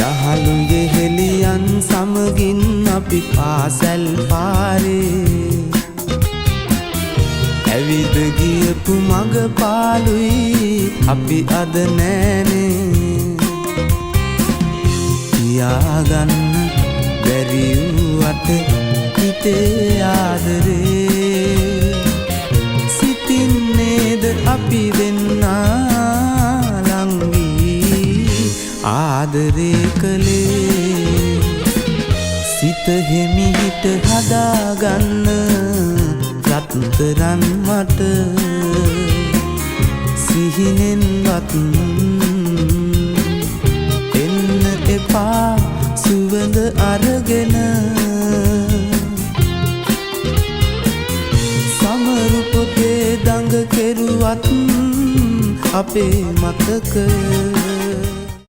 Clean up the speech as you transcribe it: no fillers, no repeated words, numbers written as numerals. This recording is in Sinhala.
යහළු යෙහෙලියන් සමගින් අපි පාසැල් පාරේ ඇවිද ගියපු මග පාළුයි අපි අද නෑනේ තියාගන්න බැරි වුවට හිතේ ආදරේ සිතින් නේද අපි දෙන්නා ලංවී ආදරේ කළේ සිත හිමිහිට හදාගන්න රත්තරන් මට සිහිනෙන්වත් එන්න එපා සුවඳ අරගෙන සමරු පොතේ දඟ කෙරුවත් අපේ මතක